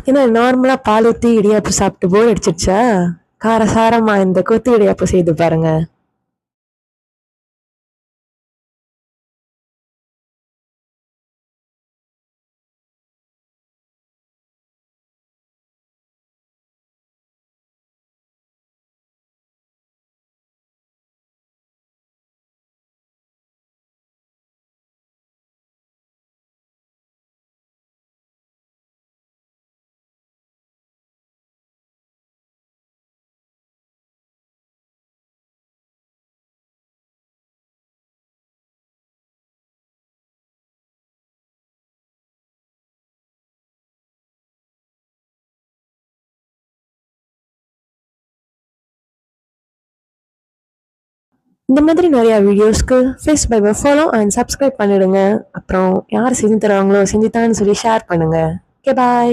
ஏன்னா நார்மலா பால் ஊத்தி இடியாப்பம் சாப்பிட்டு போர் அடிச்சிடுச்சா? காரசாரமா இந்த கொத்து இடியாப்பம் செய்து பாருங்க. இந்த மாதிரி நிறைய வீடியோஸ்க்கு ஃபேஸ் பை ஃபாலோ அண்ட் சப்ஸ்கிரைப் பண்ணிடுங்க. அப்புறம் யார் செஞ்சு தருவாங்களோ செஞ்சுத்தான்னு சொல்லி ஷேர் பண்ணுங்க. ஓகே பாய்.